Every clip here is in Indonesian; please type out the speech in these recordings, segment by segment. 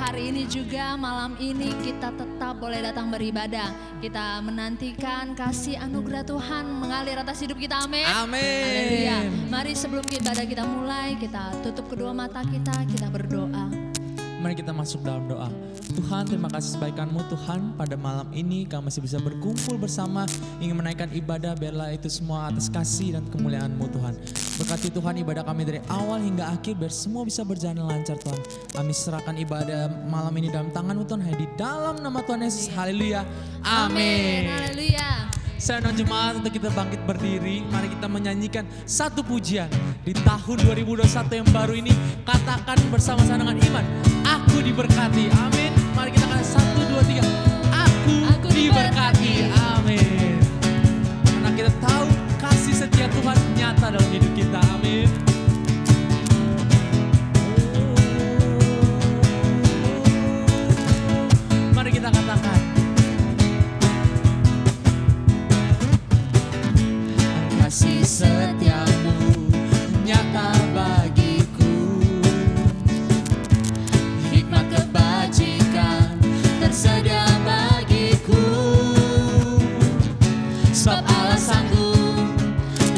hari ini juga, malam ini kita tetap boleh datang beribadah. Kita menantikan kasih anugerah Tuhan mengalir atas hidup kita, amin. Amin. Haleluya. Mari sebelum ibadah kita mulai, kita tutup kedua mata kita berdoa. Mari kita masuk dalam doa. Tuhan, terima kasih kebaikan-Mu Tuhan. Pada malam ini kami masih bisa berkumpul bersama, ingin menaikkan ibadah, biarlah itu semua atas kasih dan kemuliaan-Mu Tuhan. Berkati Tuhan ibadah kami dari awal hingga akhir, biar semua bisa berjalan lancar Tuhan. Kami serahkan ibadah malam ini dalam tangan-Mu Tuhan, hanya di dalam nama Tuhan Yesus. Haleluya. Amin. Haleluya. Saya dan jemaat, untuk kita bangkit berdiri, mari kita menyanyikan satu pujian di tahun 2021 yang baru ini. Katakan bersama-sama dengan iman, aku diberkati, amin. Mari kita katakan 1, 2, 3, aku diberkati, amin. Karena kita tahu kasih setia Tuhan nyata dalam hidup kita, amin. Mari kita katakan, kasih setiamu nyata bagiku, hikmat kebajikan tersedia bagiku, sebab Allah sanggup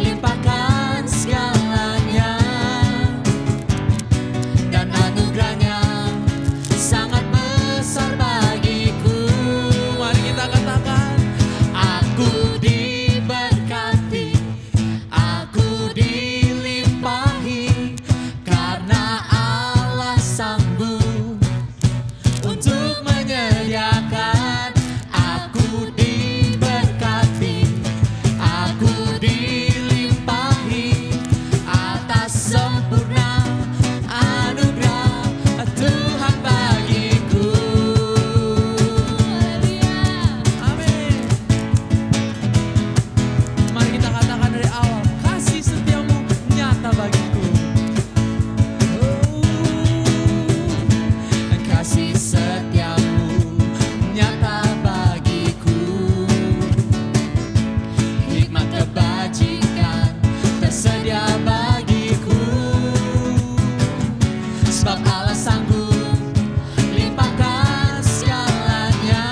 limpahkan segalanya, dan anugerahnya sangat besar bagiku. Mari kita katakan, aku diberkati, aku dilimpahi, karena Allah sanggup untuk menyediakan. Aku diberkati, aku dilimpahi atas sempurna anugerah Tuhan bagiku. Amin. Mari kita katakan dari awal, kasih setiamu nyata bagiku. Kasih setiamu nyata bagiku, hikmat kebajikan tersedia bagiku, sebab Allah sanggup limpahkan segalanya,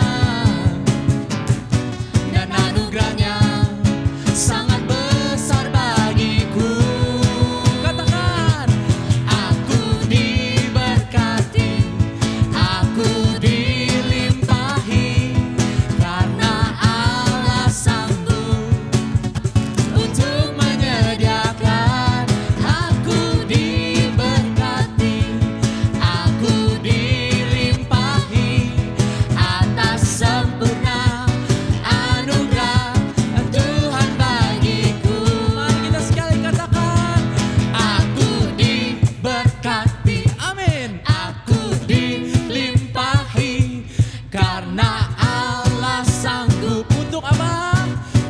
dan anugerahnya sangat besar bagiku. Katakan, aku diberkati, aku dilimpahi, karena Allah sanggup untuk menyediakan. Aku diberkati, aku dilimpahi atas sempurna anugerah Tuhan bagiku. Mari kita sekali katakan, aku diberkati, amin. Aku dilimpahi, karena Allah sanggup untuk apa?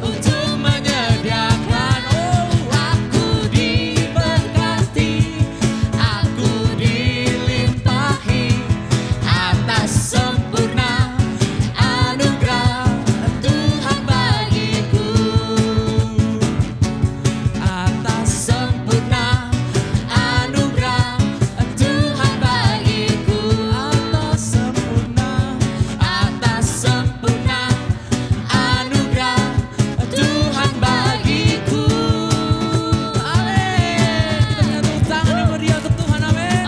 Untuk menyediakan. Oh, aku diberkati, aku dilimpahi atas sempurna anugerah Tuhan bagiku, atas sempurna anugerah Tuhan bagiku, atas sempurna anugerah Tuhan bagiku. Amin. Kita menyatu tangan yang meriah untuk Tuhan, amin.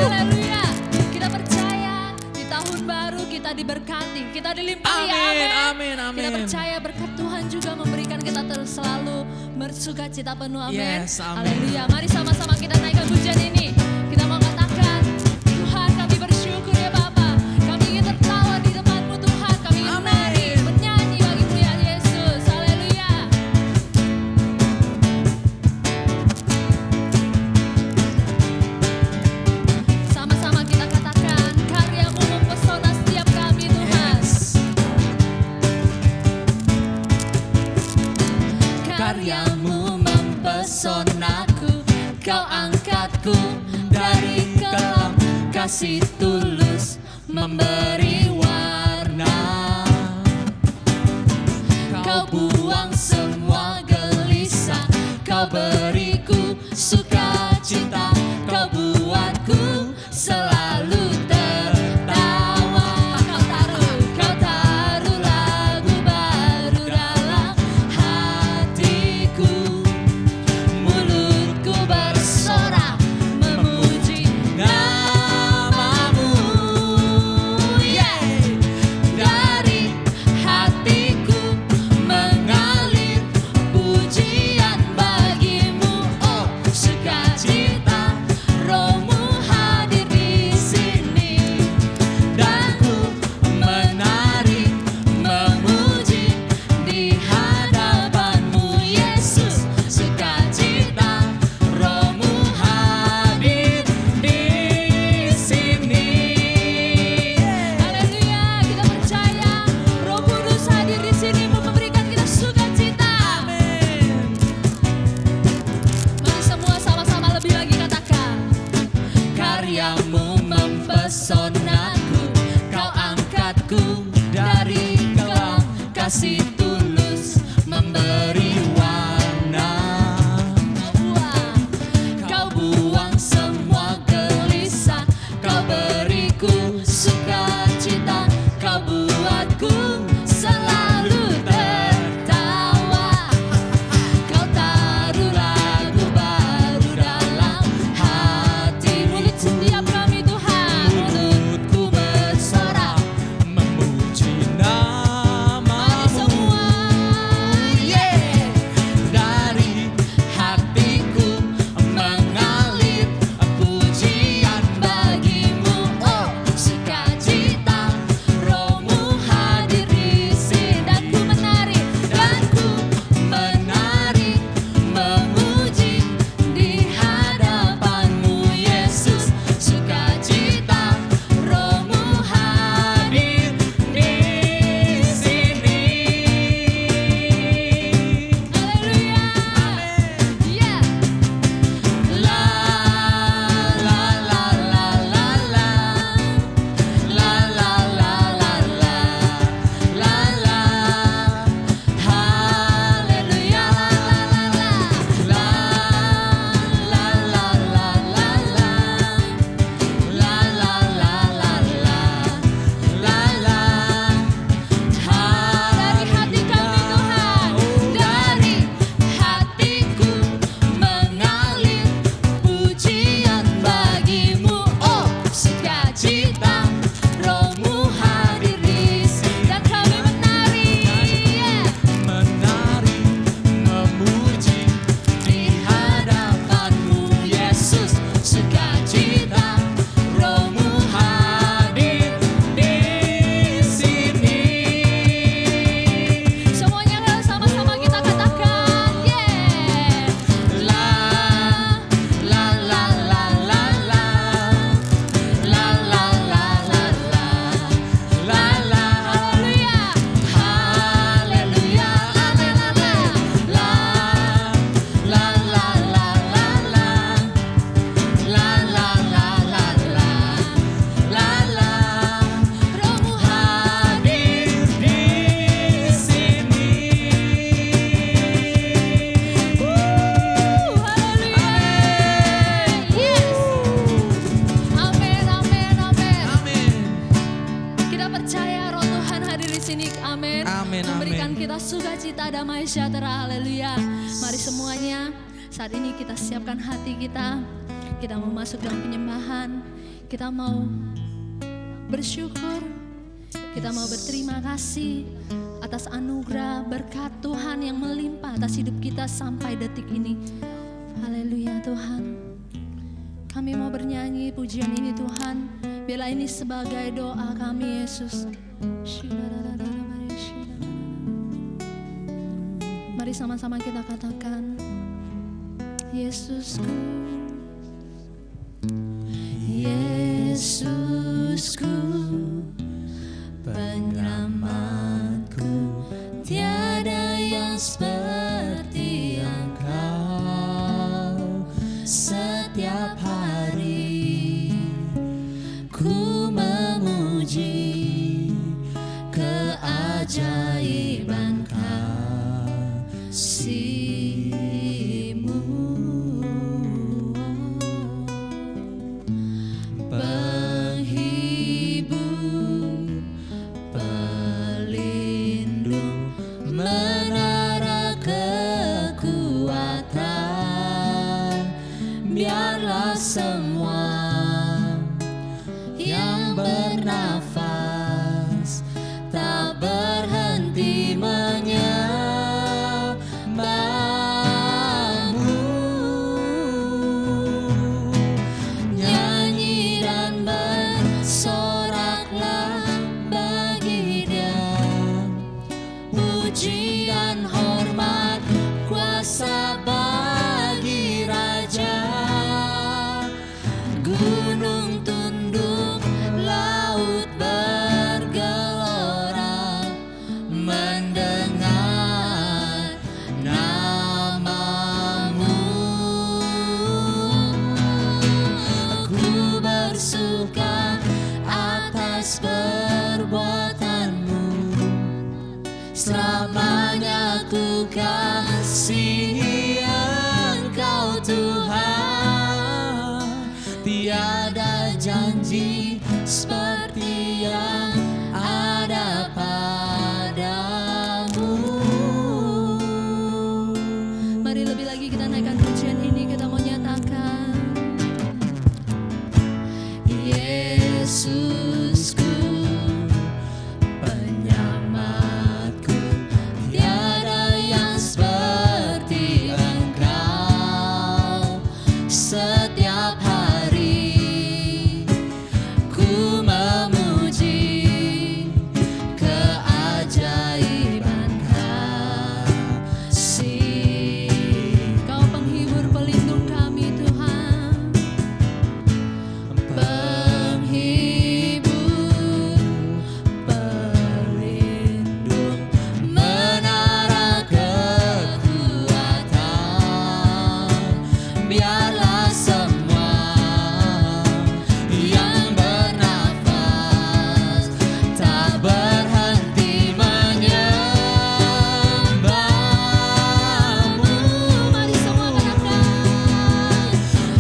Haleluya. Kita percaya di tahun baru kita diberkati, kita dilimpahi, Amin, amin, amin. Kita percaya berkat Tuhan juga memberikan kita terus selalu bersuka cita penuh, amin. Yes, amin. Haleluya. Mari sama-sama kita naikkan pujian ini. Kita mau katakan, Tuhan kami bersyukur ya Bapa. Kami ingin tertawa di depan-Mu Tuhan. Kami ingin menari, bernyanyi bagi kemuliaan Yesus. Haleluya. Sama-sama kita katakan, karya-Mu mempesona setiap kami Tuhan. Yes. Karya-Mu mempesonaku, Kau angkatku dari kelam, kasih tulus memberi warna. Kau buang semua gelisah, Kau beriku sukacita, Kau buang Kamu mempesonaku, kau angkatku dari kelam, kasih tulus memberi warna. Kau buang semua gelisah, kau beriku sukacita, kau buatku selalu tertawa. Kau taruh lagu baru dalam hati. Mulut setiap kami Tuhan, mulutku bersorak memuji namamu. mari semua, yeah. Dari Hatiku mengalir pujian bagimu, oh sukacita, rohmu hadir di sini. Dan ku menari, memuji di hadapanmu Yesus. Sukacita, rohmu hadir di sini. Haleluya. Yeah. La la la la la la. La la la la la. La la. Haleluya. La la la la la la. La la la la la. La la. Dari hati kami Tuhan, dari hatiku mengalir pujian bagimu, oh sukacita, rohmu hadir di sini. Dan kami menari, yeah. menari memuji Di hadapanmu Yesus, sukacita, rohmu hadir di sini. Semuanya sama-sama kita katakan, yeah. La la la la la la. La la la la la. La la. Haleluya. Haleluya. La la la la la la. La la la la la. La la. Rohmu hadir Di sini. Haleluya. Yes. Amin, amin, amin. Amin. Kita percaya roh Tuhan hadir di sini. Amin. Amin, Memberikan amin. kita sukacita, damai sejahtera. Haleluya. Mari semuanya, saat ini kita siapkan hati kita. Kita mau masuk dalam penyembahan. Kita mau bersyukur. Kita mau berterima kasih atas anugerah berkat Tuhan yang melimpah atas hidup kita sampai detik ini. Haleluya Tuhan. Kami mau bernyanyi pujian ini Tuhan. Bila ini sebagai doa kami Yesus. Mari sama-sama kita katakan, Yesusku, Yesusku, penyelamatku, tiada yang seperti Engkau. Setiap hari ku memuji keajaiban kasih-Mu. Penghidup janji seperti yang ada padamu. Mari lebih lagi kita naikkan pujian ini, kita mau nyatakan Yesusku, penyelamatku, tiada yang seperti Engkau. Setiap hari ku memuji keajaiban kasih. Kau penghibur pelindung kami Tuhan, penghibur pelindung, menara kekuatan. Biarlah semua yang bernafas tak berhenti menyembah-Mu. Mari semua katakan,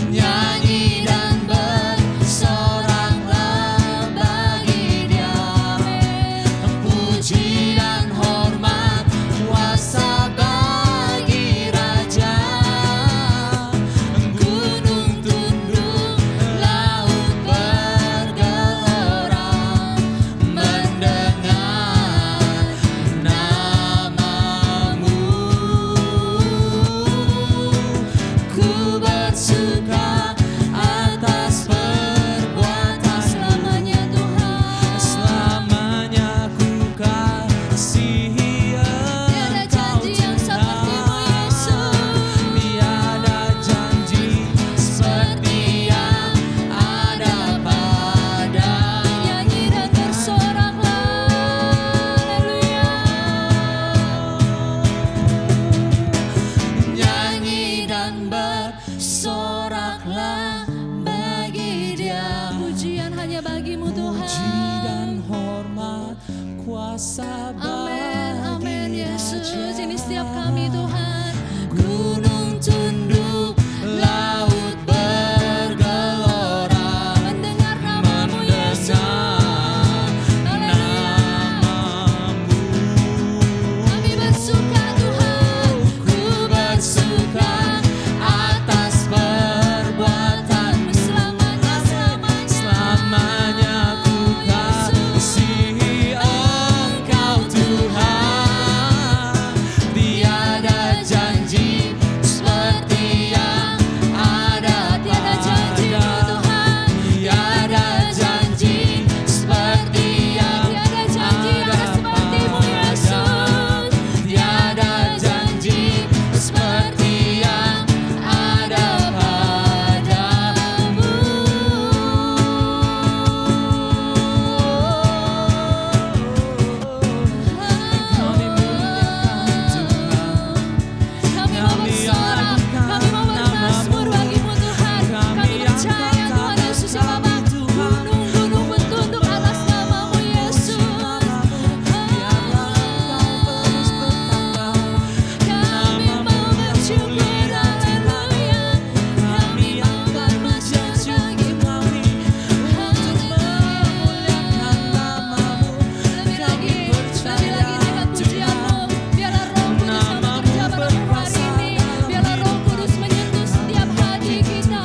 nyanyi dan bersoraklah bagi Dia. Puji dan hormat, kuasa bagi Raja. Gunung tunduk, laut bergelora mendengar nama-Mu. Ku bersuka atas perbuatan selamanya Tuhan. Selamanya ku kasihi Tiada janji yang seperti-Mu Yesus. Tiada janji seperti yang ada pada. Nyanyi dan bersoraklah, haleluya. Nyanyi dan bersoraklah bagi Dia. Pujian hanya bagi-Mu Tuhan. Puji dan hormat, kuasa Amin, amin Yesus. Raja. Ini setiap kami Tuhan. Gunung tunduk, laut bergelora mendengar nama-Mu Yesus. Haleluya. Kami bersuka Tuhan, ku bersuka atas perbuatan-Mu selamanya, Selamanya ku kasihi Engkau Tuhan. Tiada janji seperti yang ada Tiada janji-Mu Tuhan. Tiada janji seperti yang Tiada janji yang ada seperti-Mu Yesus. Tiada janji seperti yang ada padamu. Kami muliakan Tuhan. Kami mau bersorak, kami mau bermazmur bagi-Mu Tuhan. Kami percaya Tuhan Yesus ya Bapa. Gunung-gunung bertunduk atas nama-Mu Yesus. Kami mau bersyukur, haleluya. Kami mau bermazmur bagi-Mu. Lebih lagi naikkan pujian-Mu. Biarlah Roh Kudus yang bekerja pada hari ini. Biarlah Roh Kudus menyentuh setiap hati kita.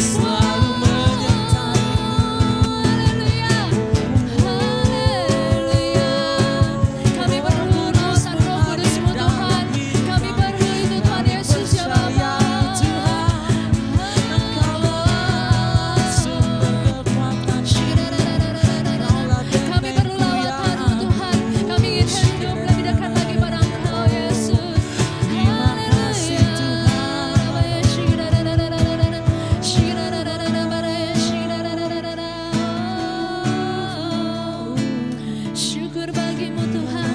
Selalu menyertai-Mu. Haleluya, haleluya. Kami perlu urusan Roh Kudus-Mu Tuhan. Kami perlu itu Tuhan Yesus ya Bapa. Kami perlu lawatan-Mu Tuhan. Kami ingin hidup lebih dekat lagi pada Engkau Yesus. Syukur bagi-Mu Tuhan.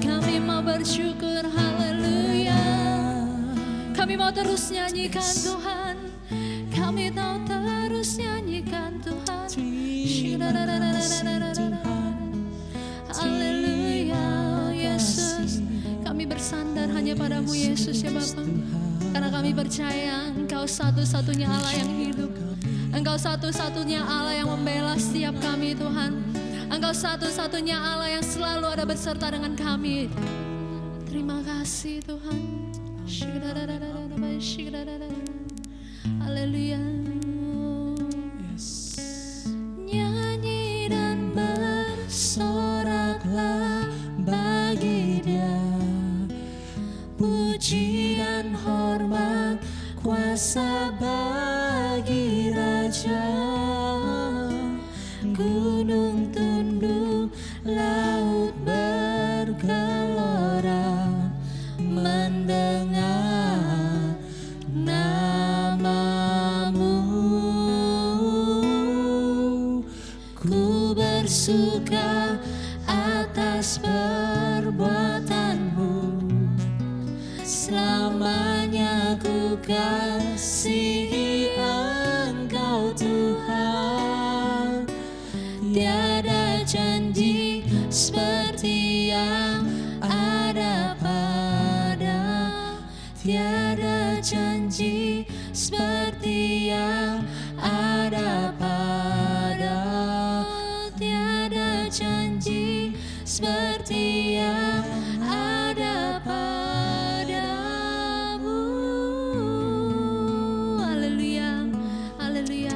Kami mau bersyukur, haleluya. Kami mau terus nyanyikan Tuhan. Kami mau terus nyanyikan Tuhan. Haleluya Yesus. Kami bersandar hanya padamu Yesus ya Bapa. Karena kami percaya Engkau satu-satunya Allah yang hidup. Engkau satu-satunya Allah yang membela setiap kami Tuhan. Engkau satu-satunya Allah yang selalu ada beserta dengan kami. Terima kasih Tuhan. Haleluya. Nyanyi dan bersoraklah bagi Dia, puji dan hormat kuasa bagi Raja. Gunung tunduk, laut bergelora mendengar namamu. Ku bersuka atas perbuatanmu, selamanya ku kasihi Engkau Tuhan. Tiada janji seperti yang ada pada, tiada janji seperti yang ada pada, tiada janji seperti yang ada padamu. Haleluya, haleluya.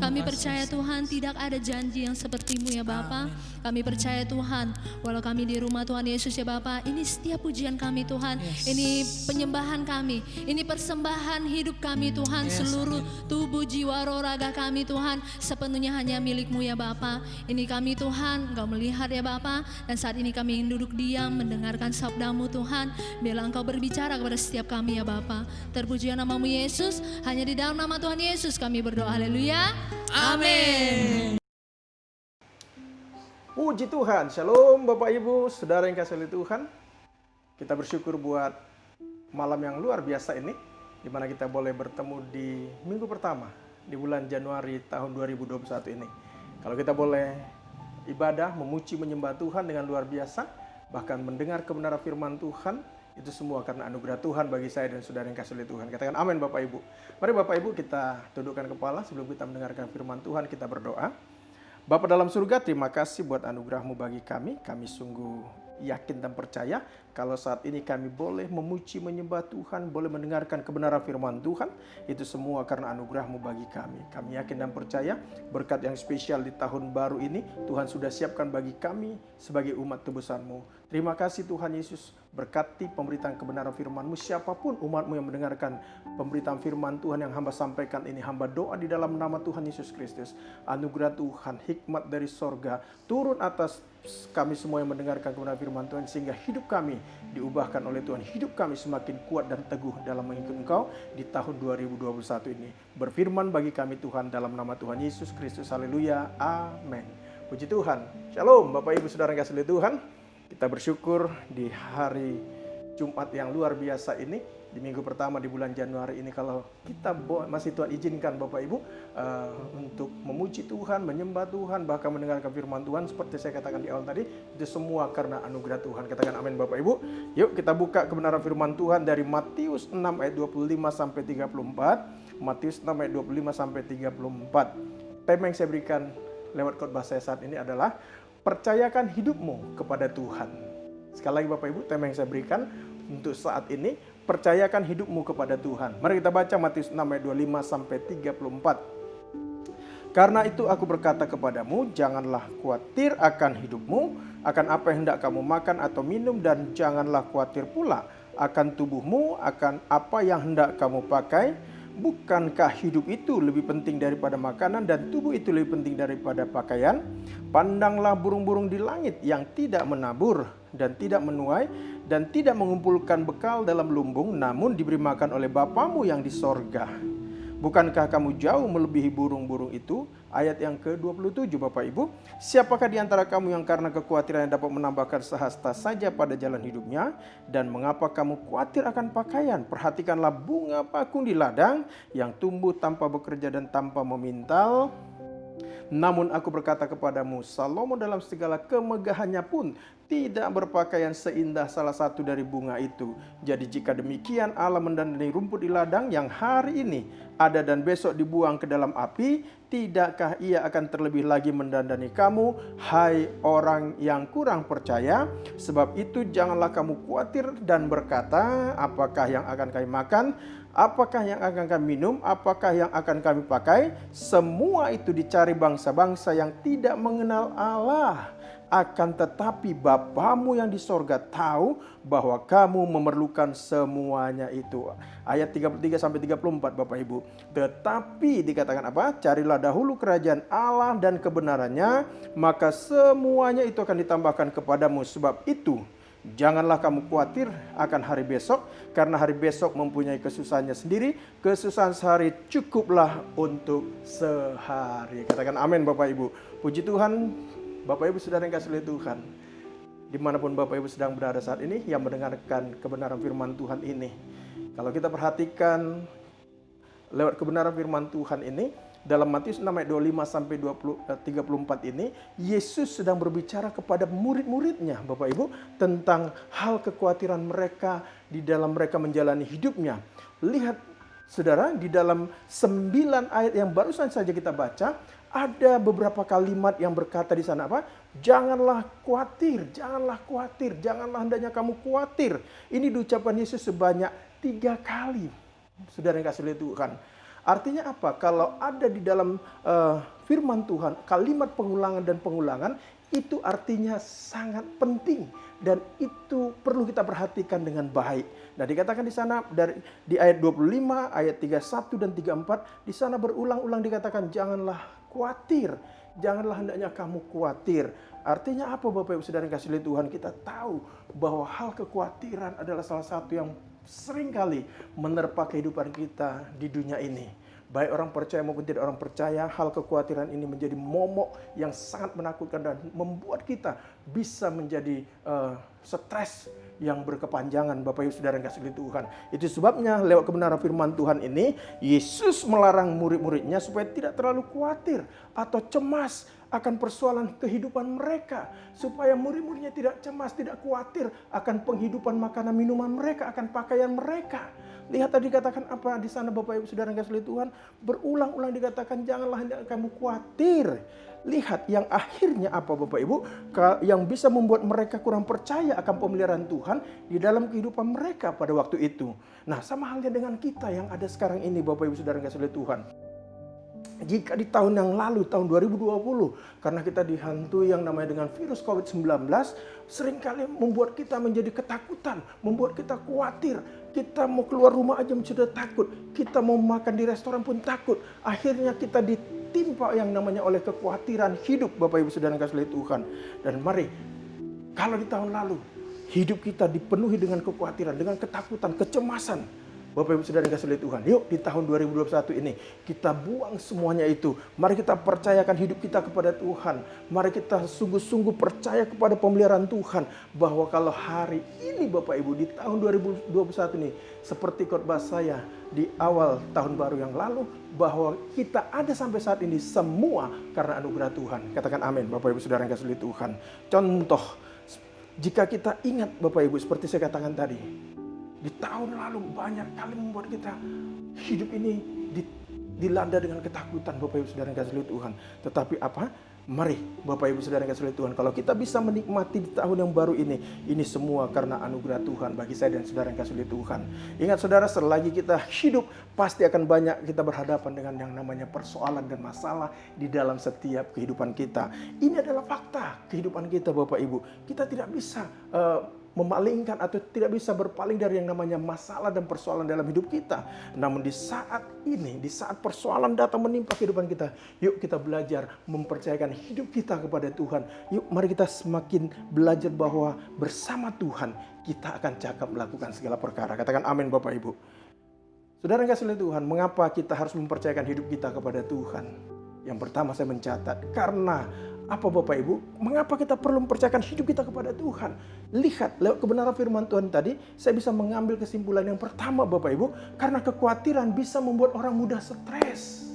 Kami percaya Tuhan tidak ada janji yang seperti-Mu ya Bapa. Kami percaya Tuhan, walau kami di rumah Tuhan Yesus ya Bapa, ini setiap pujian kami Tuhan, ini penyembahan kami, ini persembahan hidup kami Tuhan, seluruh tubuh jiwa roh raga kami Tuhan, sepenuhnya hanya milik-Mu ya Bapa. Ini kami Tuhan, Engkau melihat ya Bapa, dan saat ini kami ingin duduk diam mendengarkan sabda-Mu Tuhan. Biarlah Engkau berbicara kepada setiap kami ya Bapa. Terpujilah nama-Mu Yesus, hanya di dalam nama Tuhan Yesus kami berdoa. Haleluya. Amin. Puji Tuhan, shalom Bapak Ibu, saudara yang kasih oleh Tuhan. Kita bersyukur buat malam yang luar biasa ini, di mana kita boleh bertemu di minggu pertama di bulan Januari tahun 2021 ini. Kalau kita boleh ibadah, memuji, menyembah Tuhan dengan luar biasa, bahkan mendengar kebenaran firman Tuhan, itu semua karena anugerah Tuhan bagi saya dan saudara yang kasih oleh Tuhan. Katakan amin Bapak Ibu. Mari Bapak Ibu kita tundukkan kepala sebelum kita mendengarkan firman Tuhan, kita berdoa. Bapa dalam surga, terima kasih buat anugerah-Mu bagi kami. Kami sungguh yakin dan percaya kalau saat ini kami boleh memuji, menyembah Tuhan, boleh mendengarkan kebenaran firman Tuhan, itu semua karena anugerah-Mu bagi kami. Kami yakin dan percaya berkat yang spesial di tahun baru ini Tuhan sudah siapkan bagi kami sebagai umat tebusan-Mu. Terima kasih Tuhan Yesus, berkati pemberitaan kebenaran firman-Mu. Siapapun umat-Mu yang mendengarkan pemberitaan firman Tuhan yang hamba sampaikan ini, hamba doa di dalam nama Tuhan Yesus Kristus. Anugerah Tuhan, hikmat dari sorga turun atas kami semua yang mendengarkan kebenaran firman Tuhan, sehingga hidup kami diubahkan oleh Tuhan. Hidup kami semakin kuat dan teguh dalam mengikut Engkau di tahun 2021 ini. Berfirman bagi kami Tuhan dalam nama Tuhan Yesus Kristus. Haleluya. Amin. Puji Tuhan. Shalom Bapak Ibu Saudara yang kasih oleh Tuhan. Kita bersyukur di hari Jumat yang luar biasa ini, di minggu pertama di bulan Januari ini, kalau kita masih Tuhan izinkan Bapak Ibu untuk memuji Tuhan, menyembah Tuhan, bahkan mendengarkan firman Tuhan seperti saya katakan di awal tadi, itu semua karena anugerah Tuhan. Katakan amin Bapak Ibu. Yuk kita buka kebenaran firman Tuhan dari Matius 6 ayat 25 sampai 34. Matius 6 ayat 25 sampai 34. Tema yang saya berikan lewat khotbah saya saat ini adalah percayakan hidupmu kepada Tuhan. Sekali lagi Bapak Ibu, tema yang saya berikan untuk saat ini, percayakan hidupmu kepada Tuhan. Mari kita baca Matius 6 ayat 25 sampai 34. Karena itu aku berkata kepadamu, janganlah khawatir akan hidupmu, akan apa yang hendak kamu makan atau minum, dan janganlah khawatir pula akan tubuhmu, akan apa yang hendak kamu pakai. Bukankah hidup itu lebih penting daripada makanan, dan tubuh itu lebih penting daripada pakaian? Pandanglah burung-burung di langit yang tidak menabur dan tidak menuai dan tidak mengumpulkan bekal dalam lumbung, namun diberi makan oleh Bapamu yang di sorga. Bukankah kamu jauh melebihi burung-burung itu? Ayat yang ke-27 Bapak Ibu. Siapakah di antara kamu yang karena kekhawatiran dapat menambahkan sehasta saja pada jalan hidupnya? Dan mengapa kamu khawatir akan pakaian? Perhatikanlah bunga bakung di ladang yang tumbuh tanpa bekerja dan tanpa memintal. Namun aku berkata kepadamu, Salomo dalam segala kemegahannya pun tidak berpakaian seindah salah satu dari bunga itu. Jadi jika demikian Allah mendandani rumput di ladang yang hari ini ada dan besok dibuang ke dalam api, tidakkah ia akan terlebih lagi mendandani kamu, hai orang yang kurang percaya? Sebab itu janganlah kamu khawatir dan berkata, apakah yang akan kami makan? Apakah yang akan kami minum? Apakah yang akan kami pakai? Semua itu dicari bangsa-bangsa yang tidak mengenal Allah. Akan tetapi Bapamu yang di sorga tahu bahwa kamu memerlukan semuanya itu. Ayat 33-34 Bapak Ibu. Tetapi dikatakan apa? Carilah dahulu kerajaan Allah dan kebenarannya, maka semuanya itu akan ditambahkan kepadamu. Sebab itu janganlah kamu khawatir akan hari besok, karena hari besok mempunyai kesusahannya sendiri. Kesusahan sehari cukuplah untuk sehari. Katakan amin Bapak Ibu. Puji Tuhan. Bapak Ibu saudara yang kasih oleh Tuhan, dimanapun Bapak Ibu sedang berada saat ini yang mendengarkan kebenaran firman Tuhan ini, kalau kita perhatikan lewat kebenaran firman Tuhan ini, dalam Matius 6 ayat 25-34 ini, Yesus sedang berbicara kepada murid-muridnya Bapak Ibu tentang hal kekhawatiran mereka di dalam mereka menjalani hidupnya. Lihat saudara, di dalam 9 ayat yang barusan saja kita baca, ada beberapa kalimat yang berkata di sana apa? Janganlah khawatir, janganlah khawatir, janganlah hendaknya kamu khawatir. Ini diucapkan Yesus sebanyak 3 kali. Saudara yang kasih oleh Tuhan. Artinya apa? Kalau ada di dalam firman Tuhan kalimat pengulangan dan pengulangan, itu artinya sangat penting dan itu perlu kita perhatikan dengan baik. Nah, dikatakan di sana di ayat 25, ayat 31 dan 34, di sana berulang-ulang dikatakan janganlah khawatir, janganlah hendaknya kamu khawatir. Artinya apa Bapak Ibu saudara yang kasih oleh Tuhan? Kita tahu bahwa hal kekhawatiran adalah salah satu yang seringkali menerpa kehidupan kita di dunia ini. Baik orang percaya maupun tidak orang percaya, hal kekhawatiran ini menjadi momok yang sangat menakutkan dan membuat kita bisa menjadi stres yang berkepanjangan Bapak Ibu saudara yang kasih oleh Tuhan. Itu sebabnya lewat kebenaran firman Tuhan ini, Yesus melarang murid-muridnya supaya tidak terlalu khawatir atau cemas akan persoalan kehidupan mereka. Supaya murid-muridnya tidak cemas, tidak khawatir akan penghidupan makanan minuman mereka, akan pakaian mereka. Lihat tadi dikatakan apa di sana Bapak Ibu saudara yang kasih oleh Tuhan, berulang-ulang dikatakan janganlah hendak kamu khawatir. Lihat yang akhirnya apa Bapak Ibu, yang bisa membuat mereka kurang percaya akan pemeliharaan Tuhan di dalam kehidupan mereka pada waktu itu. Nah, sama halnya dengan kita yang ada sekarang ini Bapak Ibu saudara yang kasih oleh Tuhan. Jika di tahun yang lalu, tahun 2020, karena kita dihantui yang namanya dengan virus COVID-19, seringkali membuat kita menjadi ketakutan, membuat kita khawatir. Kita mau keluar rumah aja sudah takut, kita mau makan di restoran pun takut. Akhirnya kita ditimpa yang namanya oleh kekhawatiran hidup Bapak Ibu saudara yang kasih oleh Tuhan. Dan mari, kalau di tahun lalu hidup kita dipenuhi dengan kekhawatiran, dengan ketakutan, kecemasan, Bapak Ibu saudara yang kasih oleh Tuhan, yuk di tahun 2021 ini kita buang semuanya itu. Mari kita percayakan hidup kita kepada Tuhan. Mari kita sungguh-sungguh percaya kepada pemeliharaan Tuhan. Bahwa kalau hari ini Bapak Ibu di tahun 2021 ini, seperti khotbah saya di awal tahun baru yang lalu, bahwa kita ada sampai saat ini semua karena anugerah Tuhan. Katakan amin Bapak Ibu saudara yang kasih oleh Tuhan. Contoh, jika kita ingat Bapak Ibu seperti saya katakan tadi, di tahun lalu banyak kali membuat kita hidup ini dilanda dengan ketakutan Bapak Ibu saudara yang kasih oleh Tuhan. Tetapi apa? Mari Bapak Ibu saudara yang kasih oleh Tuhan, kalau kita bisa menikmati di tahun yang baru ini semua karena anugerah Tuhan bagi saya dan saudara yang kasih oleh Tuhan. Ingat saudara, selagi kita hidup pasti akan banyak kita berhadapan dengan yang namanya persoalan dan masalah di dalam setiap kehidupan kita. Ini adalah fakta kehidupan kita Bapak Ibu. Kita tidak bisa memalingkan atau tidak bisa berpaling dari yang namanya masalah dan persoalan dalam hidup kita. Namun di saat ini, di saat persoalan datang menimpa kehidupan kita, yuk kita belajar mempercayakan hidup kita kepada Tuhan. Yuk mari kita semakin belajar bahwa bersama Tuhan kita akan cakap melakukan segala perkara. Katakan amin Bapak Ibu. Saudara yang kasih oleh Tuhan, mengapa kita harus mempercayakan hidup kita kepada Tuhan? Yang pertama saya mencatat, karena apa Bapak Ibu? Mengapa kita perlu mempercayakan hidup kita kepada Tuhan? Lihat, lewat kebenaran firman Tuhan tadi, saya bisa mengambil kesimpulan yang pertama Bapak Ibu, karena kekhawatiran bisa membuat orang mudah stres.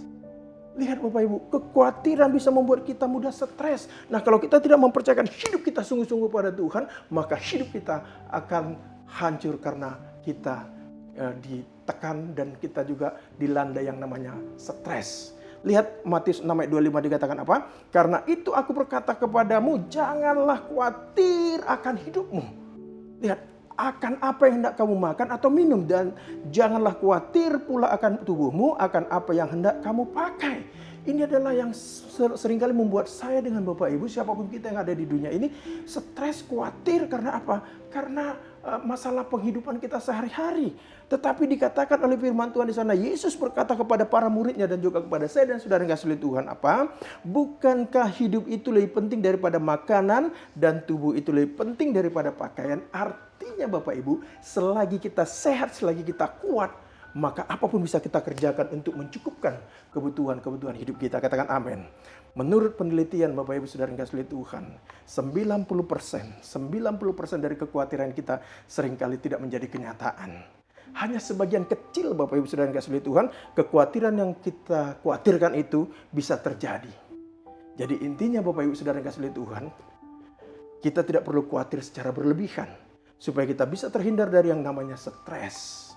Lihat Bapak Ibu, kekhawatiran bisa membuat kita mudah stres. Nah, kalau kita tidak mempercayakan hidup kita sungguh-sungguh pada Tuhan, maka hidup kita akan hancur karena kita ditekan dan kita juga dilanda yang namanya stres. Lihat Matius 6 ayat 25 dikatakan apa? Karena itu aku berkata kepadamu, janganlah khawatir akan hidupmu. Lihat, akan apa yang hendak kamu makan atau minum, dan janganlah khawatir pula akan tubuhmu, akan apa yang hendak kamu pakai. Ini adalah yang seringkali membuat saya dengan Bapak Ibu, siapapun kita yang ada di dunia ini, stres, khawatir karena apa? Karena masalah penghidupan kita sehari-hari. Tetapi dikatakan oleh firman Tuhan di sana, Yesus berkata kepada para muridnya dan juga kepada saya dan saudara yang kasih Tuhan apa? Bukankah hidup itu lebih penting daripada makanan dan tubuh itu lebih penting daripada pakaian? Artinya Bapak Ibu, selagi kita sehat, selagi kita kuat, maka apapun bisa kita kerjakan untuk mencukupkan kebutuhan hidup kita. Katakan amin. Menurut penelitian Bapak Ibu Saudara yang kasih Tuhan, 90% dari kekhawatiran kita seringkali tidak menjadi kenyataan. Hanya sebagian kecil Bapak Ibu Saudara yang kasih Tuhan, kekhawatiran yang kita khawatirkan itu bisa terjadi. Jadi intinya Bapak Ibu Saudara yang kasih Tuhan, kita tidak perlu khawatir secara berlebihan supaya kita bisa terhindar dari yang namanya stres.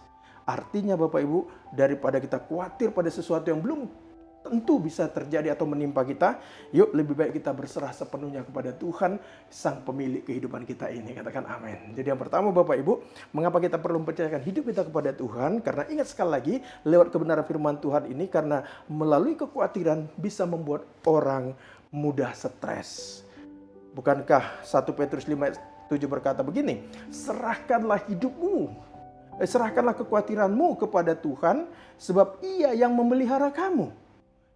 Artinya Bapak Ibu, daripada kita khawatir pada sesuatu yang belum tentu bisa terjadi atau menimpa kita, yuk lebih baik kita berserah sepenuhnya kepada Tuhan, Sang Pemilik kehidupan kita ini. Katakan amin. Jadi yang pertama Bapak Ibu, mengapa kita perlu mempercayakan hidup kita kepada Tuhan? Karena ingat sekali lagi, lewat kebenaran firman Tuhan ini, karena melalui kekhawatiran bisa membuat orang mudah stres. Bukankah 1 Petrus 5:7 berkata begini, serahkanlah hidupmu, serahkanlah kekhawatiranmu kepada Tuhan, sebab Ia yang memelihara kamu.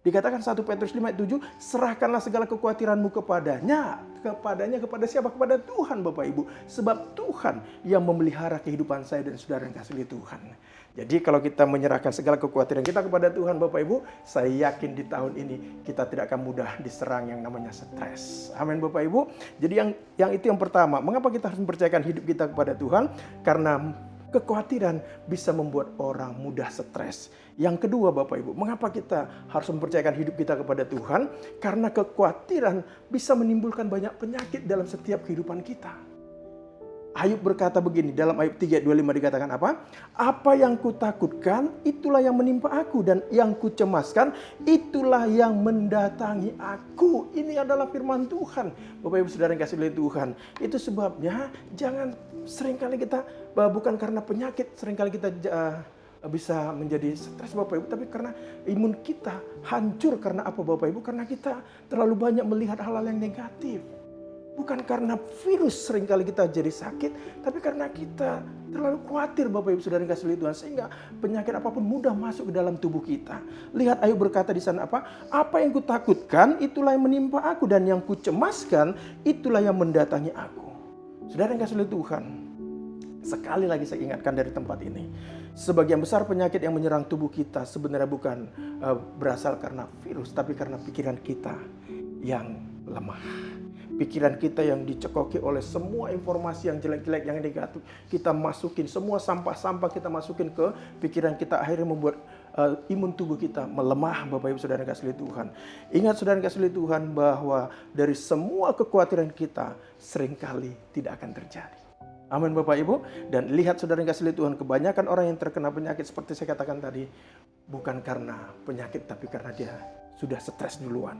Dikatakan 1 Petrus 5:7, serahkanlah segala kekhawatiranmu kepadanya. Kepada siapa? Kepada Tuhan Bapak Ibu. Sebab Tuhan yang memelihara kehidupan saya dan saudara yang kasih Tuhan. Jadi kalau kita menyerahkan segala kekhawatiran kita kepada Tuhan Bapak Ibu, saya yakin di tahun ini kita tidak akan mudah diserang yang namanya stres. Amin Bapak Ibu. Jadi yang itu yang pertama. Mengapa kita harus mempercayakan hidup kita kepada Tuhan? Karena kekhawatiran bisa membuat orang mudah stres. Yang kedua Bapak Ibu, mengapa kita harus mempercayakan hidup kita kepada Tuhan? Karena kekhawatiran bisa menimbulkan banyak penyakit dalam setiap kehidupan kita. Ayub berkata begini, dalam Ayub 3:25 dikatakan apa? Apa yang kutakutkan, itulah yang menimpa aku, dan yang kucemaskan, itulah yang mendatangi aku. Ini adalah firman Tuhan. Bapak Ibu Saudara yang kasih oleh Tuhan. Itu sebabnya jangan seringkali kita, bukan karena penyakit, seringkali kita bisa menjadi stres Bapak Ibu, tapi karena imun kita hancur. Karena apa Bapak Ibu? Karena kita terlalu banyak melihat hal-hal yang negatif. Bukan karena virus seringkali kita jadi sakit, tapi karena kita terlalu khawatir Bapak Ibu Saudara yang kasih Tuhan, sehingga penyakit apapun mudah masuk ke dalam tubuh kita. Lihat Ayub berkata di sana apa? Apa yang kutakutkan itulah yang menimpa aku, dan yang kucemaskan itulah yang mendatangi aku. Saudara yang kasih Tuhan, sekali lagi saya ingatkan dari tempat ini, sebagian besar penyakit yang menyerang tubuh kita sebenarnya bukan berasal karena virus, tapi karena pikiran kita yang lemah. Pikiran kita yang dicekoki oleh semua informasi yang jelek-jelek, yang negatif. Kita masukin semua sampah-sampah, kita masukin ke pikiran kita, akhirnya membuat imun tubuh kita melemah Bapak Ibu Saudara yang kasih Tuhan. Ingat Saudara yang kasih Tuhan, bahwa dari semua kekhawatiran kita seringkali tidak akan terjadi. Amin Bapak Ibu. Dan lihat Saudara yang kasih Tuhan, kebanyakan orang yang terkena penyakit seperti saya katakan tadi, bukan karena penyakit, tapi karena dia sudah stres duluan.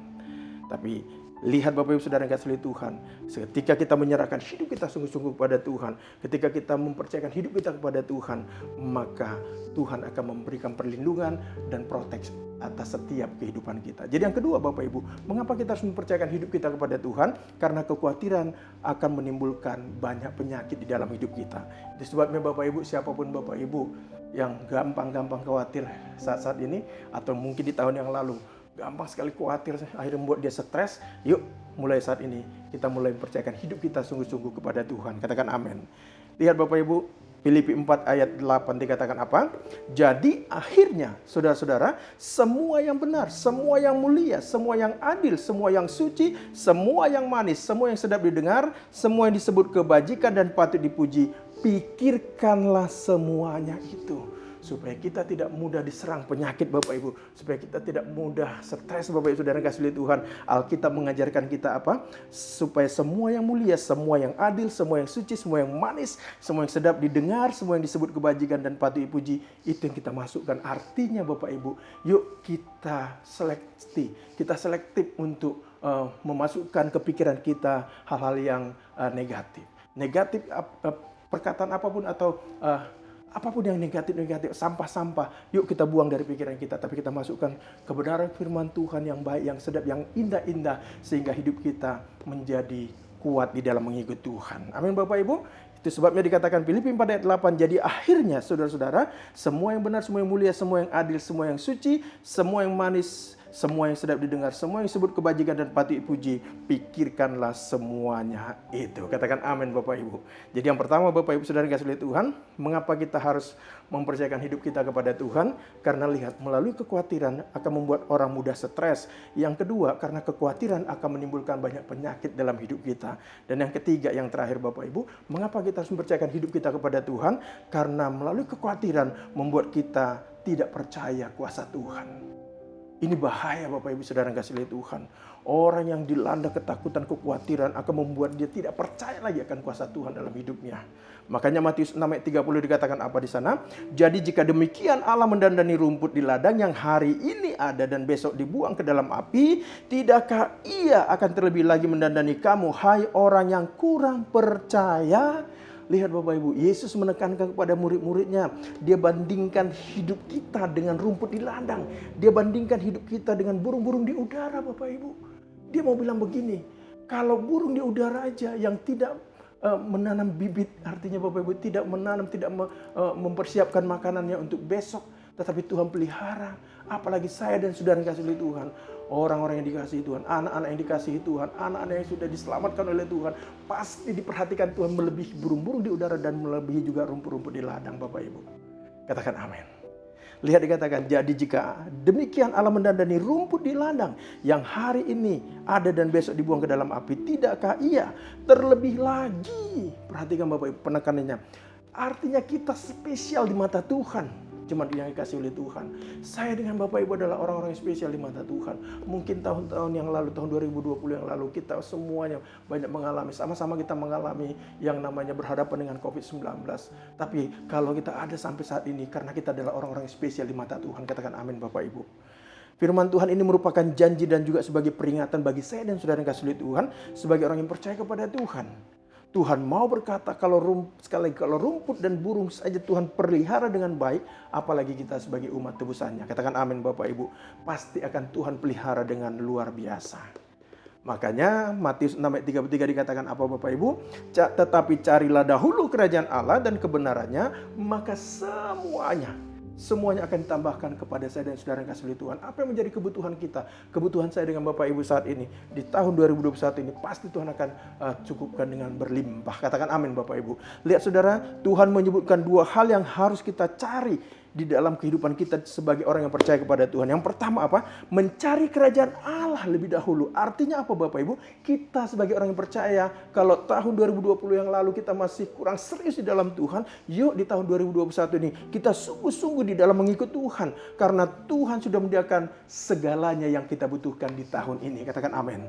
Tapi lihat Bapak Ibu Saudara yang kasih Tuhan, ketika kita menyerahkan hidup kita sungguh-sungguh kepada Tuhan, ketika kita mempercayakan hidup kita kepada Tuhan, maka Tuhan akan memberikan perlindungan dan proteksi atas setiap kehidupan kita. Jadi yang kedua Bapak Ibu, mengapa kita harus mempercayakan hidup kita kepada Tuhan? Karena kekhawatiran akan menimbulkan banyak penyakit di dalam hidup kita. Itu sebabnya Bapak Ibu, siapapun Bapak Ibu yang gampang-gampang khawatir saat-saat ini, atau mungkin di tahun yang lalu, gampang sekali khawatir, akhirnya membuat dia stres. Yuk, mulai saat ini kita mulai mempercayakan hidup kita sungguh-sungguh kepada Tuhan. Katakan amin. Lihat Bapak Ibu, Filipi 4 ayat 8 dikatakan apa? Jadi akhirnya saudara-saudara, semua yang benar, semua yang mulia, semua yang adil, semua yang suci, semua yang manis, semua yang sedap didengar, semua yang disebut kebajikan dan patut dipuji, pikirkanlah semuanya itu. supaya kita tidak mudah diserang penyakit Bapak Ibu, supaya kita tidak mudah stres Bapak Ibu Saudara yang kasih Tuhan. Alkitab mengajarkan kita apa? Supaya semua yang mulia, semua yang adil, semua yang suci, semua yang manis, semua yang sedap didengar, semua yang disebut kebajikan dan patut dipuji, itu yang kita masukkan. Artinya Bapak Ibu, yuk kita selektif untuk memasukkan ke pikiran kita hal-hal yang negatif. Perkataan apapun atau apapun yang negatif, sampah-sampah, yuk kita buang dari pikiran kita. Tapi kita masukkan kebenaran firman Tuhan yang baik, yang sedap, yang indah-indah. Sehingga hidup kita menjadi kuat di dalam mengikut Tuhan. Amin Bapak Ibu. Itu sebabnya dikatakan Filipi 4 ayat 8. Jadi akhirnya saudara-saudara, semua yang benar, semua yang mulia, semua yang adil, semua yang suci, semua yang manis, semua yang sedap didengar, semua yang disebut kebajikan dan patut dipuji, pikirkanlah semuanya itu. Katakan amin Bapak Ibu. Jadi yang pertama Bapak Ibu Saudara yang kasih Tuhan, mengapa kita harus mempercayakan hidup kita kepada Tuhan? Karena lihat, melalui kekhawatiran akan membuat orang mudah stres. Yang kedua, karena kekhawatiran akan menimbulkan banyak penyakit dalam hidup kita. Dan yang ketiga, yang terakhir Bapak Ibu, mengapa kita harus mempercayakan hidup kita kepada Tuhan? Karena melalui kekhawatiran membuat kita tidak percaya kuasa Tuhan. Ini bahaya Bapak Ibu Saudara yang kasih Tuhan. Orang yang dilanda ketakutan, kekhawatiran akan membuat dia tidak percaya lagi akan kuasa Tuhan dalam hidupnya. Makanya Matius 6 ayat 30 dikatakan apa di sana? Jadi jika demikian Allah mendandani rumput di ladang yang hari ini ada dan besok dibuang ke dalam api, tidakkah Ia akan terlebih lagi mendandani kamu, hai orang yang kurang percaya? Lihat Bapak Ibu, Yesus menekankan kepada murid-muridnya. Dia bandingkan hidup kita dengan rumput di ladang. Dia bandingkan hidup kita dengan burung-burung di udara Bapak Ibu. Dia mau bilang begini, kalau burung di udara aja yang tidak menanam bibit, artinya Bapak Ibu tidak menanam, tidak mempersiapkan makanannya untuk besok, tetapi Tuhan pelihara. Apalagi saya dan saudara yang dikasihi Tuhan. Orang-orang yang dikasihi Tuhan, anak-anak yang dikasihi Tuhan, anak-anak yang sudah diselamatkan oleh Tuhan, pasti diperhatikan Tuhan melebihi burung-burung di udara dan melebihi juga rumput-rumput di ladang Bapak Ibu. Katakan amin. Lihat dikatakan, jadi jika demikian Allah mendandani rumput di ladang yang hari ini ada dan besok dibuang ke dalam api, tidakkah Ia terlebih lagi? Perhatikan Bapak Ibu penekanannya. Artinya kita spesial di mata Tuhan. Cuma yang dikasih oleh Tuhan. Saya dengan Bapak Ibu adalah orang-orang yang spesial di mata Tuhan. Mungkin tahun-tahun yang lalu, tahun 2020 yang lalu, kita semuanya banyak mengalami, sama-sama kita mengalami yang namanya berhadapan dengan COVID-19. Tapi kalau kita ada sampai saat ini, karena kita adalah orang-orang yang spesial di mata Tuhan. Katakan amin Bapak Ibu. Firman Tuhan ini merupakan janji dan juga sebagai peringatan bagi saya dan saudara yang kasih oleh Tuhan, sebagai orang yang percaya kepada Tuhan. Tuhan mau berkata kalau rumput dan burung saja Tuhan pelihara dengan baik, apalagi kita sebagai umat tebusannya. Katakan amin Bapak Ibu. Pasti akan Tuhan pelihara dengan luar biasa. Makanya Matius 6 ayat 33 dikatakan apa Bapak Ibu? Tetapi carilah dahulu kerajaan Allah dan kebenarannya, maka semuanya akan ditambahkan kepada saya dan saudara yang kasih Tuhan. Apa yang menjadi kebutuhan kita? Kebutuhan saya dengan Bapak Ibu saat ini. Di tahun 2021 ini pasti Tuhan akan cukupkan dengan berlimpah. Katakan amin Bapak Ibu. Lihat saudara, Tuhan menyebutkan dua hal yang harus kita cari di dalam kehidupan kita sebagai orang yang percaya kepada Tuhan. Yang pertama apa? Mencari kerajaan Allah lebih dahulu. Artinya apa Bapak Ibu? Kita sebagai orang yang percaya, kalau tahun 2020 yang lalu kita masih kurang serius di dalam Tuhan, yuk di tahun 2021 ini kita sungguh-sungguh di dalam mengikut Tuhan. Karena Tuhan sudah menyediakan segalanya yang kita butuhkan di tahun ini. Katakan amin.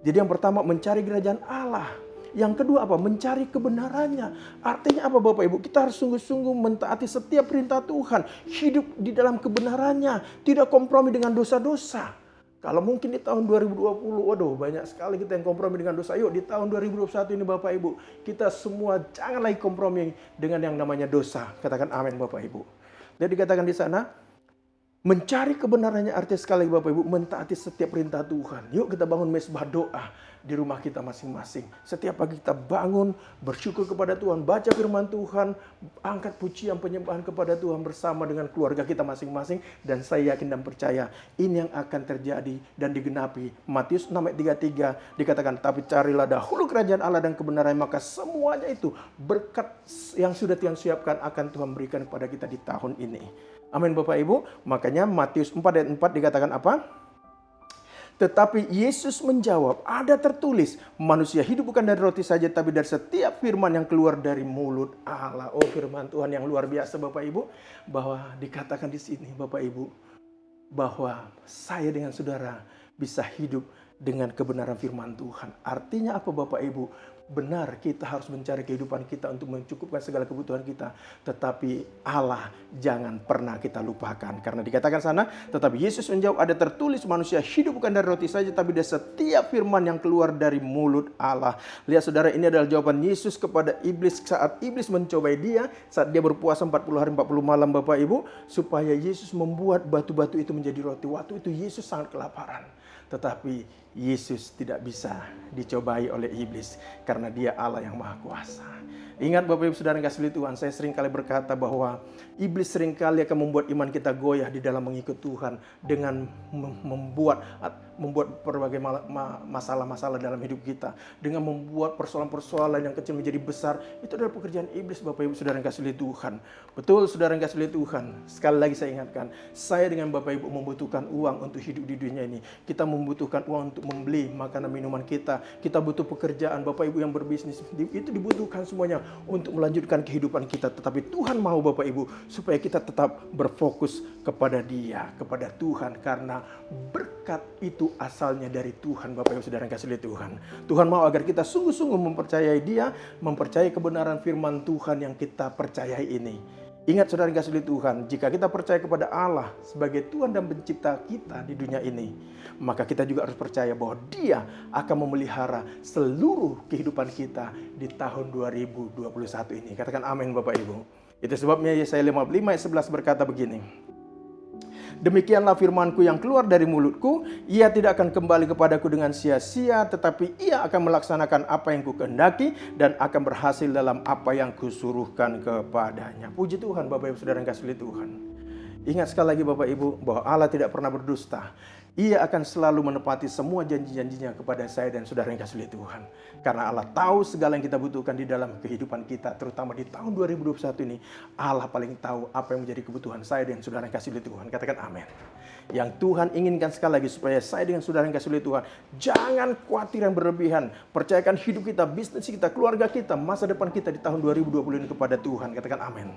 Jadi yang pertama mencari kerajaan Allah. Yang kedua apa? Mencari kebenarannya. Artinya apa Bapak Ibu? Kita harus sungguh-sungguh mentaati setiap perintah Tuhan. Hidup di dalam kebenarannya. Tidak kompromi dengan dosa-dosa. Kalau mungkin di tahun 2020, waduh banyak sekali kita yang kompromi dengan dosa. Yuk di tahun 2021 ini Bapak Ibu, kita semua jangan lagi kompromi dengan yang namanya dosa. Katakan amin Bapak Ibu. Jadi dikatakan di sana, mencari kebenarannya artinya sekali Bapak Ibu, mentaati setiap perintah Tuhan. Yuk kita bangun mesbah doa di rumah kita masing-masing. Setiap pagi kita bangun, bersyukur kepada Tuhan, baca firman Tuhan, angkat pujian penyembahan kepada Tuhan bersama dengan keluarga kita masing-masing. Dan saya yakin dan percaya ini yang akan terjadi dan digenapi. Matius 6 ayat 33 dikatakan, tapi carilah dahulu kerajaan Allah dan kebenaran, maka semuanya itu berkat yang sudah Tuhan siapkan akan Tuhan berikan kepada kita di tahun ini. Amin Bapak Ibu. Makanya Matius 4 ayat 4 dikatakan apa? Tetapi Yesus menjawab, ada tertulis, manusia hidup bukan dari roti saja, tapi dari setiap firman yang keluar dari mulut Allah. Oh, firman Tuhan yang luar biasa Bapak Ibu, bahwa dikatakan di sini Bapak Ibu, bahwa saya dengan saudara bisa hidup dengan kebenaran firman Tuhan. Artinya apa Bapak Ibu? Benar, kita harus mencari kehidupan kita untuk mencukupkan segala kebutuhan kita. Tetapi Allah jangan pernah kita lupakan. Karena dikatakan sana, tetapi Yesus menjawab, ada tertulis manusia hidup bukan dari roti saja, tapi dari setiap firman yang keluar dari mulut Allah. Lihat saudara, ini adalah jawaban Yesus kepada iblis saat iblis mencobai dia, saat dia berpuasa 40 hari 40 malam Bapak Ibu, supaya Yesus membuat batu-batu itu menjadi roti. Waktu itu Yesus sangat kelaparan. Tetapi Yesus tidak bisa dicobai oleh iblis karena dia Allah yang Maha Kuasa. Ingat Bapak Ibu Saudara yang kasih Tuhan, saya sering kali berkata bahwa iblis seringkali akan membuat iman kita goyah di dalam mengikut Tuhan dengan membuat berbagai masalah-masalah dalam hidup kita, dengan membuat persoalan-persoalan yang kecil menjadi besar. Itu adalah pekerjaan iblis Bapak Ibu Saudara yang kasih Tuhan. Betul Saudara yang kasih Tuhan. Sekali lagi saya ingatkan, saya dengan Bapak Ibu membutuhkan uang untuk hidup di dunia ini. Kita membutuhkan uang untuk membeli makanan minuman kita. Kita butuh pekerjaan. Bapak Ibu yang berbisnis, itu dibutuhkan semuanya untuk melanjutkan kehidupan kita. Tetapi Tuhan mau Bapak Ibu supaya kita tetap berfokus kepada Dia, kepada Tuhan, karena berkat itu asalnya dari Tuhan Bapak Ibu Saudara yang kasih Tuhan. Tuhan mau agar kita sungguh-sungguh mempercayai Dia, mempercayai kebenaran firman Tuhan yang kita percayai ini. Ingat saudara yang kasih Tuhan, jika kita percaya kepada Allah sebagai Tuhan dan pencipta kita di dunia ini, maka kita juga harus percaya bahwa Dia akan memelihara seluruh kehidupan kita di tahun 2021 ini. Katakan amin Bapak Ibu. Itu sebabnya Yesaya 55 ayat 11 berkata begini, demikianlah firmanku yang keluar dari mulutku, ia tidak akan kembali kepadaku dengan sia-sia, tetapi ia akan melaksanakan apa yang kukehendaki dan akan berhasil dalam apa yang kusuruhkan kepadanya. Puji Tuhan Bapak Ibu Saudara yang kasih Tuhan. Ingat sekali lagi Bapak Ibu bahwa Allah tidak pernah berdusta. Ia akan selalu menepati semua janji-janjinya kepada saya dan saudara yang kasih Tuhan. Karena Allah tahu segala yang kita butuhkan di dalam kehidupan kita, terutama di tahun 2021 ini. Allah paling tahu apa yang menjadi kebutuhan saya dan saudara yang kasih Tuhan. Katakan amin. Yang Tuhan inginkan sekali lagi supaya saya dengan saudara yang kasih Tuhan, jangan khawatir yang berlebihan. Percayakan hidup kita, bisnis kita, keluarga kita, masa depan kita di tahun 2020 ini kepada Tuhan. Katakan amin.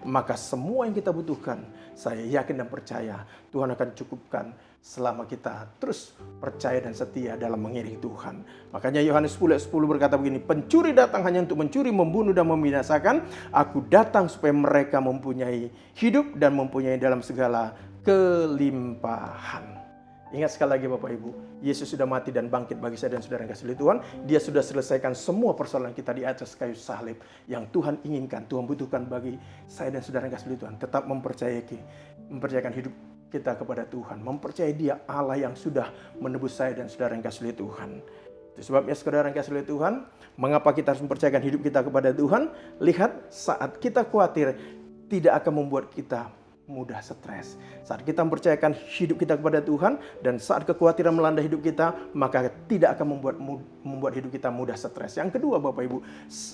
Maka semua yang kita butuhkan, saya yakin dan percaya Tuhan akan cukupkan selama kita terus percaya dan setia dalam mengiring Tuhan. Makanya Yohanes 10 ayat 10 berkata begini, pencuri datang hanya untuk mencuri, membunuh dan membinasakan. Aku datang supaya mereka mempunyai hidup dan mempunyai dalam segala kelimpahan. Ingat sekali lagi Bapak Ibu, Yesus sudah mati dan bangkit bagi saya dan saudara yang kasih Tuhan. Dia sudah selesaikan semua persoalan kita di atas kayu salib. Yang Tuhan inginkan, Tuhan butuhkan bagi saya dan saudara yang kasih Tuhan. Tetap mempercayakan hidup kita kepada Tuhan. Mempercayai Dia Allah yang sudah menebus saya dan saudara yang kasih Tuhan. Itu sebabnya saudara yang kasih Tuhan, mengapa kita harus mempercayakan hidup kita kepada Tuhan? Lihat, saat kita khawatir, tidak akan membuat kita mudah stres. Saat kita mempercayakan hidup kita kepada Tuhan dan saat kekhawatiran melanda hidup kita, maka tidak akan membuat hidup kita mudah stres. Yang kedua Bapak Ibu,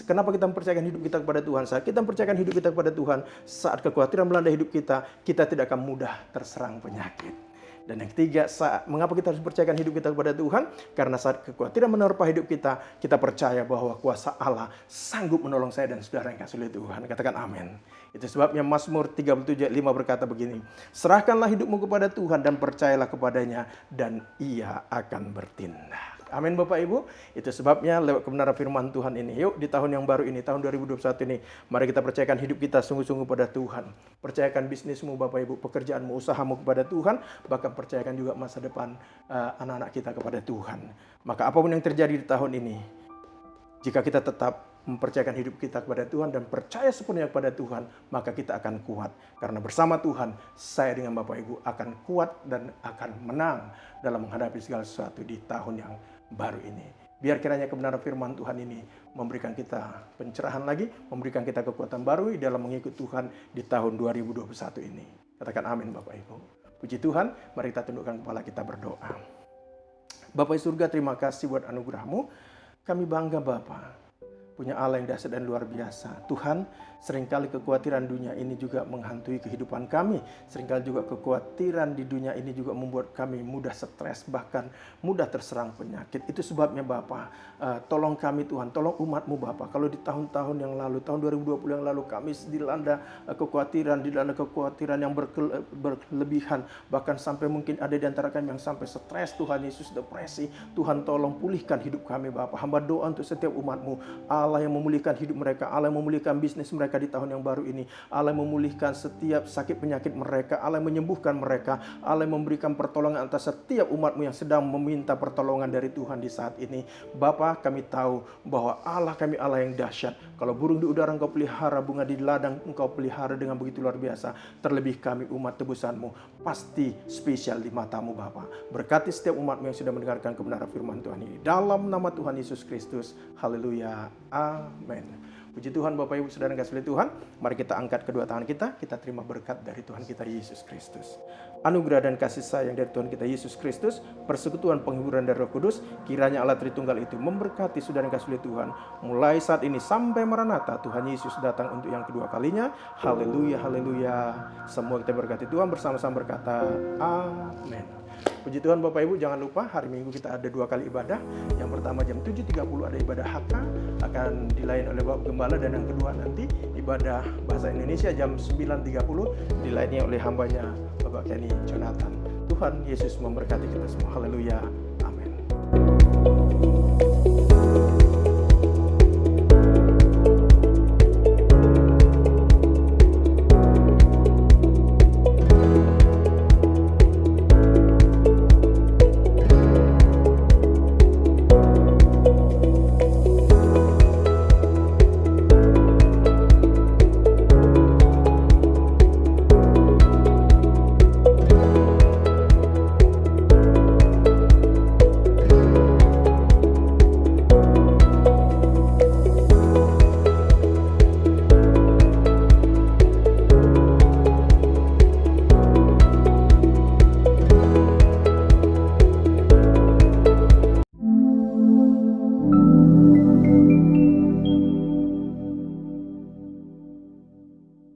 kenapa kita mempercayakan hidup kita kepada Tuhan? Saat kita mempercayakan hidup kita kepada Tuhan, saat kekhawatiran melanda hidup kita, kita tidak akan mudah terserang penyakit. Dan yang ketiga, mengapa kita harus percayakan hidup kita kepada Tuhan? Karena saat kekhawatiran menerpa hidup kita, kita percaya bahwa kuasa Allah sanggup menolong saya dan saudara yang kasih Tuhan. Katakan amin. Itu sebabnya Mazmur 37 ayat 5 berkata begini, serahkanlah hidupmu kepada Tuhan dan percayalah kepadanya dan Ia akan bertindak. Amin Bapak Ibu. Itu sebabnya lewat kebenaran firman Tuhan ini, yuk di tahun yang baru ini, tahun 2021 ini, mari kita percayakan hidup kita sungguh-sungguh pada Tuhan. Percayakan bisnismu Bapak Ibu, pekerjaanmu, usahamu kepada Tuhan, bahkan percayakan juga masa depan anak-anak kita kepada Tuhan. Maka apapun yang terjadi di tahun ini, jika kita tetap mempercayakan hidup kita kepada Tuhan dan percaya sepenuhnya kepada Tuhan, maka kita akan kuat. Karena bersama Tuhan, saya dengan Bapak Ibu akan kuat dan akan menang dalam menghadapi segala sesuatu di tahun yang baru ini. Biar kiranya kebenaran firman Tuhan ini memberikan kita pencerahan lagi, memberikan kita kekuatan baru dalam mengikut Tuhan di tahun 2021 ini. Katakan amin Bapak Ibu. Puji Tuhan, mari kita tundukkan kepala kita berdoa. Bapak surga, terima kasih buat anugerah-Mu. Kami bangga Bapa, punya Allah yang dahsyat dan luar biasa. Tuhan, seringkali kekhawatiran dunia ini juga menghantui kehidupan kami. Seringkali juga kekhawatiran di dunia ini juga membuat kami mudah stres, bahkan mudah terserang penyakit. Itu sebabnya Bapa, tolong kami Tuhan, tolong umat-Mu Bapa. Kalau di tahun-tahun yang lalu, tahun 2020 yang lalu kami dilanda kekhawatiran yang berlebihan. Bahkan sampai mungkin ada di antara kami yang sampai stres, Tuhan Yesus, depresi. Tuhan tolong pulihkan hidup kami Bapa. Hamba doa untuk setiap umat-Mu. Allah yang memulihkan hidup mereka, Allah yang memulihkan bisnis mereka di tahun yang baru ini, Allah yang memulihkan setiap sakit penyakit mereka, Allah yang menyembuhkan mereka, Allah yang memberikan pertolongan atas setiap umat-Mu yang sedang meminta pertolongan dari Tuhan di saat ini. Bapa, kami tahu bahwa Allah kami Allah yang dahsyat. Kalau burung di udara Engkau pelihara, bunga di ladang Engkau pelihara dengan begitu luar biasa. Terlebih kami umat tebusan-Mu, pasti spesial di mata-Mu Bapa. Berkati setiap umat-Mu yang sudah mendengarkan kebenaran firman Tuhan ini. Dalam nama Tuhan Yesus Kristus. Haleluya. Amin. Puji Tuhan Bapak Ibu Saudara yang kasih oleh Tuhan. Mari kita angkat kedua tangan kita terima berkat dari Tuhan kita Yesus Kristus. Anugerah dan kasih sayang dari Tuhan kita Yesus Kristus, persekutuan penghiburan dari Roh Kudus, kiranya Allah Tritunggal itu memberkati saudara yang kasih oleh Tuhan, mulai saat ini sampai Maranatha Tuhan Yesus datang untuk yang kedua kalinya. Haleluya, haleluya. Semua kita berkati Tuhan bersama-sama berkata, amin. Puji Tuhan Bapak Ibu, jangan lupa hari Minggu kita ada 2 kali ibadah. Yang pertama jam 7.30 ada ibadah HK, akan dilayani oleh Bapak Gembala, dan yang kedua nanti ibadah Bahasa Indonesia jam 9.30 dilayani oleh hambanya Bapak Kenny Jonathan. Tuhan Yesus memberkati kita semua. Haleluya.